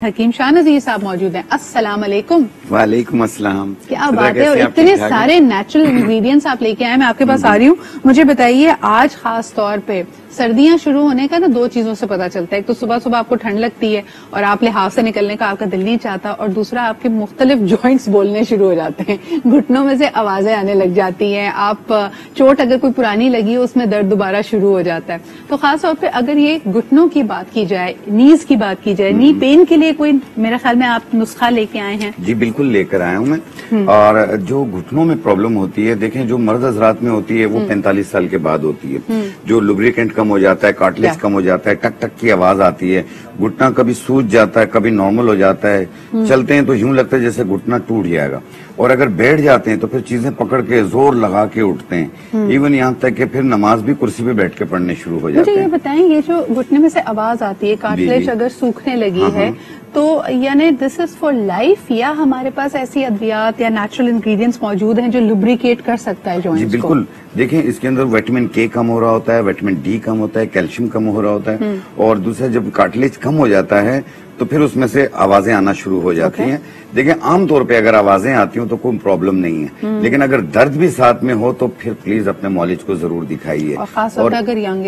हकीम शाहनज़ीर साहब मौजूद हैं। अस्सलाम वालेकुम। वालेकुम अस्सलाम। क्या बात है, और इतने सारे नेचुरल इंग्रेडिएंट्स आप लेके आए। मैं आपके पास आ रही हूँ। मुझे बताइए, आज खास तौर पे सर्दियां शुरू होने का ना दो चीजों से पता चलता है। एक तो सुबह सुबह आपको ठंड लगती है और आप लिहाज से निकलने का आपका दिल नहीं चाहता, और दूसरा आपके मुख्तलिफ जॉइंट्स बोलने शुरू हो जाते हैं, घुटनों में से आवाजें आने लग जाती हैं, आप चोट अगर कोई पुरानी लगी हो उसमें दर्द दोबारा शुरू हो जाता है। तो खास तौर पे अगर ये घुटनों की बात की जाए, नीज की बात की जाए, नी पेन के लिए कोई, मेरे ख्याल में आप नुस्खा लेके आए हैं। जी बिल्कुल लेकर आया हूँ मैं। और जो घुटनों में प्रॉब्लम होती है, देखें जो मर्द हजरात में होती है वो 45 साल के बाद होती है। जो लुब्रिकेंट कम हो जाता है, कार्टिलेज कम हो जाता है, टक टक की आवाज आती है, घुटना कभी सूज जाता है, कभी नॉर्मल हो जाता है, चलते हैं तो यूं लगता है जैसे घुटना टूट जाएगा, और अगर बैठ जाते हैं तो फिर चीजें पकड़ के जोर लगा के उठते हैं। इवन यहाँ तक कि फिर नमाज भी कुर्सी पे बैठ के पढ़ने शुरू हो जाते हैं। मुझे ये बताएं, ये जो घुटने में से आवाज आती है, कार्टिलेज अगर सूखने लगी है, तो यानी दिस इज फॉर लाइफ, या हमारे पास ऐसी अद्वियात या नेचुरल इंग्रेडिएंट्स मौजूद हैं जो लुब्रिकेट कर सकता है जॉइंट्स को? जी बिल्कुल। देखें, इसके अंदर विटामिन के कम हो रहा होता है, विटामिन डी कम होता है, कैल्शियम कम हो रहा होता है, और दूसरा जब कार्टिलेज कम हो जाता है तो फिर उसमें से आवाजें आना शुरू हो जाती हैं। देखिए, आमतौर पे अगर आवाजें आती हो तो कोई प्रॉब्लम नहीं है, लेकिन अगर दर्द भी साथ में हो तो फिर प्लीज अपने मौलिज को जरूर दिखाइए। और खासतौर पर अगर यंग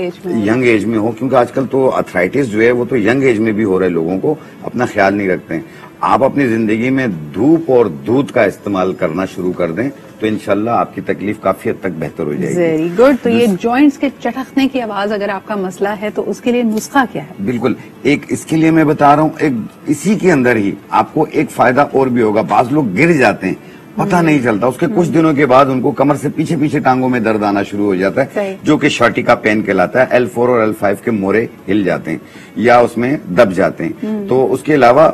एज में हो, क्योंकि आजकल तो अर्थराइटिस जो है वो तो यंग एज में भी हो रहे लोगों को, अपना ख्याल नहीं रखते हैं। आप अपनी जिंदगी में धूप और दूध का इस्तेमाल करना शुरू कर दें तो इंशाल्लाह आपकी तकलीफ काफी हद तक बेहतर हो जाएगी। Very good. तो ये जॉइंट्स के चटकने की आवाज अगर आपका मसला है तो उसके लिए नुस्खा क्या है? बिल्कुल, एक इसके लिए मैं बता रहा हूँ, एक इसी के अंदर ही आपको एक फायदा और भी होगा। बाज लोग गिर जाते हैं, पता नहीं चलता, उसके कुछ दिनों के बाद उनको कमर से पीछे पीछे टांगों में दर्द आना शुरू हो जाता है, जो कि शॉर्टिका पेन कहलाता है। L4 और L5 के मोरे हिल जाते हैं या उसमें दब जाते हैं। तो उसके अलावा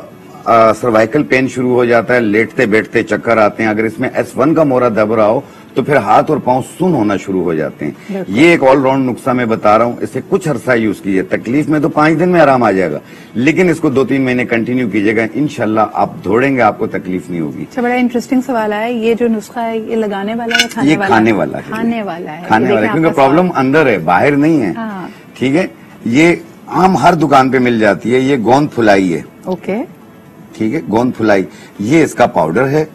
सर्वाइकल पेन शुरू हो जाता है, लेटते बैठते चक्कर आते हैं। अगर इसमें S1 का मोरा दब रहा हो तो फिर हाथ और पांव सुन्न होना शुरू हो जाते हैं। ये एक ऑलराउंड नुस्खा मैं बता रहा हूँ, इसे कुछ अरसा यूज कीजिए। तकलीफ में तो 5 दिन में आराम आ जाएगा, लेकिन इसको 2-3 महीने कंटिन्यू कीजिएगा, इंशाल्लाह आप दौड़ेंगे, आपको तकलीफ नहीं होगी। अच्छा, बड़ा इंटरेस्टिंग सवाल है, ये जो नुस्खा है ये लगाने वाला है, खाने वाला? खाने वाला है। खाने वाला है, खाने वाला, क्योंकि प्रॉब्लम अंदर है, बाहर नहीं है। ठीक है, ये आम हर दुकान पे मिल जाती है। ये गोंद फुलाई है। ओके, ठीक है, गोंद फुलाई, ये इसका पाउडर है।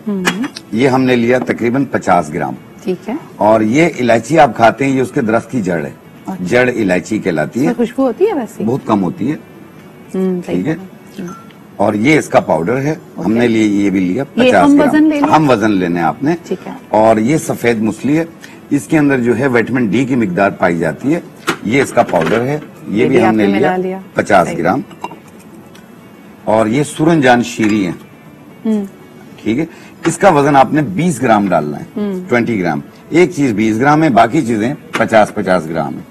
ये हमने लिया तकरीबन 50 ग्राम। ठीक है। और ये इलायची आप खाते हैं, ये उसके दरख्त की जड़ है। अच्छा। जड़ इलायची कहलाती है। खुशबू होती है वैसे? बहुत कम होती है। ठीक है। और ये इसका पाउडर है। हमने ये भी लिया 50 ग्राम। हम वजन लेने आपने। ठीक है। और ये सफेद मूसली है, इसके अंदर जो है विटामिन डी की मिकदार पाई जाती है। ये इसका पाउडर है, ये भी हमने लिया 50 ग्राम। और ये सूरनजान शीरी है। ठीक है, इसका वजन आपने 20 ग्राम डालना है। 20 ग्राम, एक चीज 20 ग्राम है, बाकी चीजें 50-50 ग्राम है।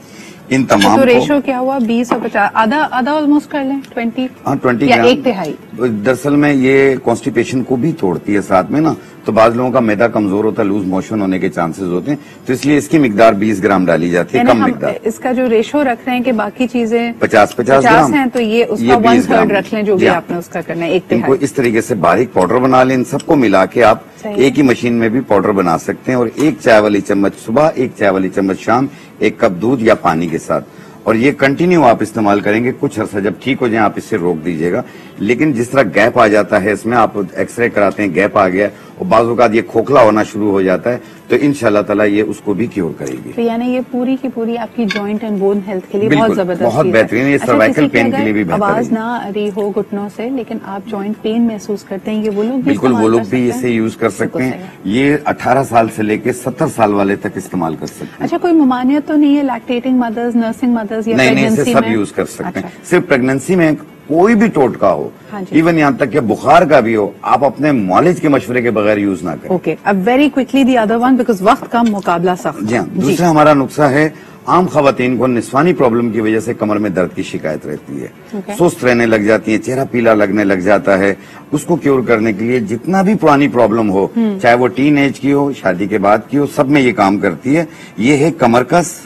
इन तमाम तो रेशो क्या हुआ? 20 और 50, आधा ऑलमोस्ट कर लें, 20। हाँ, 20 या ग्राम। 1/3। दरअसल में ये कॉन्स्टिपेशन को भी तोड़ती है साथ में ना, तो बाज लोगों का मैदा कमजोर होता है, लूज मोशन होने के चांसेस होते हैं, तो इसलिए इसकी मिकदार 20 ग्राम डाली जाती है, कम मिकदार। इसका जो रेशो रख रहे हैं कि बाकी चीजें 50-50 ग्राम है, तो ये उसका 1/3 रख लें, जो भी आपने उसका करना है, 1/3। इनको इस तरीके से बारीक पाउडर बना लें। इन सबको मिला के आप एक ही मशीन में भी पाउडर बना सकते हैं, और 1 चाय वाली चम्मच सुबह, 1 चाय वाली चम्मच शाम, 1 कप दूध या पानी के साथ, और ये कंटिन्यू आप इस्तेमाल करेंगे। कुछ अर्सा जब ठीक हो जाए आप इससे रोक दीजिएगा। लेकिन जिस तरह गैप आ जाता है इसमें, आप एक्सरे कराते हैं, गैप आ गया और बाजू का ये खोखला होना शुरू हो जाता है, तो इंशाल्लाह ताला ये उसको भी क्योर करेगी। तो यानी ये पूरी की पूरी आपकी जॉइंट एंड बोन हेल्थ के लिए बहुत जबरदस्त, बहुत बेहतरीन है। ये सर्वाइकल पेन के लिए भी बेहतर है। आवाज ना आ रही हो घुटनों से, लेकिन आप जॉइंट पेन महसूस करते हैं, ये वो लोग बिल्कुल, वो लोग भी इसे यूज कर सकते हैं। ये 18 साल से लेके 70 साल वाले तक इस्तेमाल कर सकते हैं। अच्छा, कोई ममानियत तो नहीं है लैक्टेटिंग मदर्स, नर्सिंग मदर्स या नहीं, इसे सब यूज कर सकते हैं। सिर्फ प्रेगनेंसी में कोई भी टोटका हो, इवन यहाँ तक कि बुखार का भी हो, आप अपने मॉलिज के मशवरे के बगैर यूज ना करें। ओके, अब very quickly the other one, because वक्त कम, मुकाबला सख्त। जी हाँ, दूसरा हमारा नुस्खा है, आम खवातीन को निस्वानी प्रॉब्लम की वजह से कमर में दर्द की शिकायत रहती है, सुस्त रहने लग जाती है, चेहरा पीला लगने लग जाता है। उसको क्योर करने के लिए जितना भी पुरानी प्रॉब्लम हो, चाहे वो टीन एज की हो, शादी के बाद की हो, सब में ये काम करती है। ये है कमरकस।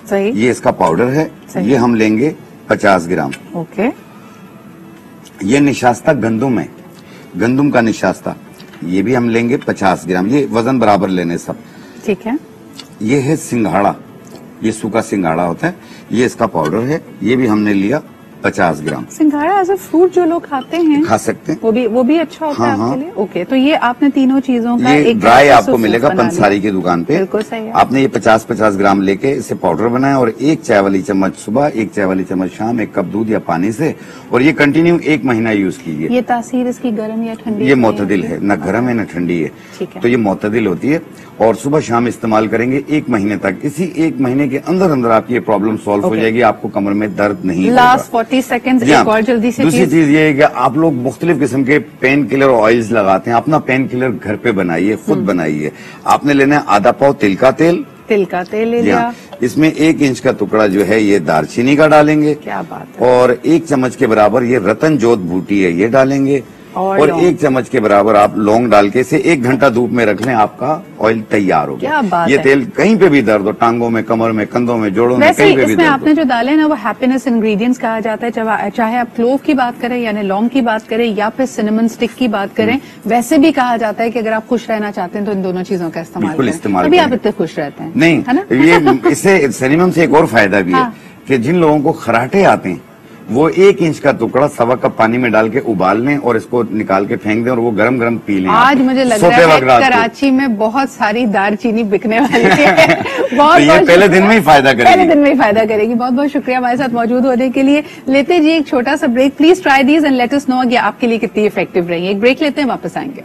सही। ये इसका पाउडर है। ये हम लेंगे 50 ग्राम। ओके। ये निशास्ता गंदुम है, गंदुम का निशास्ता, ये भी हम लेंगे 50 ग्राम। ये वजन बराबर लेने सब। ठीक है। ये है सिंघाड़ा, ये सूखा सिंघाड़ा होता है, ये इसका पाउडर है, ये भी हमने लिया 50 ग्राम। सिंघाड़ा एज अ फ्रूट जो लोग खाते हैं खा सकते हैं, वो भी अच्छा होता है आपके लिए। ओके, तो ये आपने तीनों चीजों का ये एक ड्राई आपको मिलेगा पंसारी की दुकान पे। बिल्कुल सही है। आपने ये 50-50 ग्राम लेके इसे पाउडर बनाया और 1 चाय वाली चम्मच सुबह, 1 चाय वाली चम्मच शाम, 1 कप दूध या पानी से, और ये कंटिन्यू 1 महीना यूज कीजिए। ये तासीर इसकी गर्म या ठंडी? ये मोतदिल है, न गर्म है न ठंडी है, ठीक है। तो ये मोतदिल होती है और सुबह शाम इस्तेमाल करेंगे 1 महीने तक। इसी 1 महीने के अंदर अंदर आपकी ये प्रॉब्लम सॉल्व हो जाएगी, आपको कमर में दर्द नहीं होगा। लास्ट 40 सेकंड एक और जल्दी से। दूसरी चीज ये है कि आप लोग मुख्तलिफ किस्म के पेन किलर ऑयल्स लगाते हैं, अपना पेन किलर घर पे बनाइए, खुद बनाइए। आपने लेना है आधा पाव तिल का तेल ले लिया। इसमें 1 इंच का टुकड़ा जो है ये दालचीनी का डालेंगे। क्या बात है। और 1 चम्मच के बराबर ये रतन जोत बूटी है, ये डालेंगे। और 1 चम्मच के बराबर आप लौंग डाल के इसे 1 घंटा धूप में रख लें, आपका ऑयल तैयार हो गया। ये तेल कहीं पे भी दर्द हो, टांगों में, कमर में, कंधों में, जोड़ों में, कहीं पे भी दर्द हो। आपने जो डाले ना वो हैप्पीनेस इंग्रेडिएंट्स कहा जाता है, चाहे आप क्लोव की बात करें यानी लौंग की बात करें या फिर सिनेमन स्टिक की बात करें, वैसे भी कहा जाता है कि अगर आप खुश रहना चाहते हैं तो इन दोनों चीजों का इस्तेमाल करें। अभी आप इतने खुश रहते हैं नहीं, है ना? ये इससे सिनेमन से एक और फायदा भी है कि जिन लोगों को खराटे आते हैं वो 1 इंच का टुकड़ा 1.25 कप पानी में डाल के उबाल लें और इसको निकाल के फेंक दें और वो गरम गरम पी लें। आज मुझे लग रहा है कराची में बहुत सारी दालचीनी बिकने वाली है। बहुत ये पहले दिन में ही फायदा करेगी। पहले दिन में ही फायदा करेगी। बहुत बहुत शुक्रिया हमारे साथ मौजूद होने के लिए। लेते जी एक छोटा सा break, please try these and let us know कि आपके लिए कितनी इफेक्टिव रही है। एक ब्रेक लेते हैं, वापस आएंगे।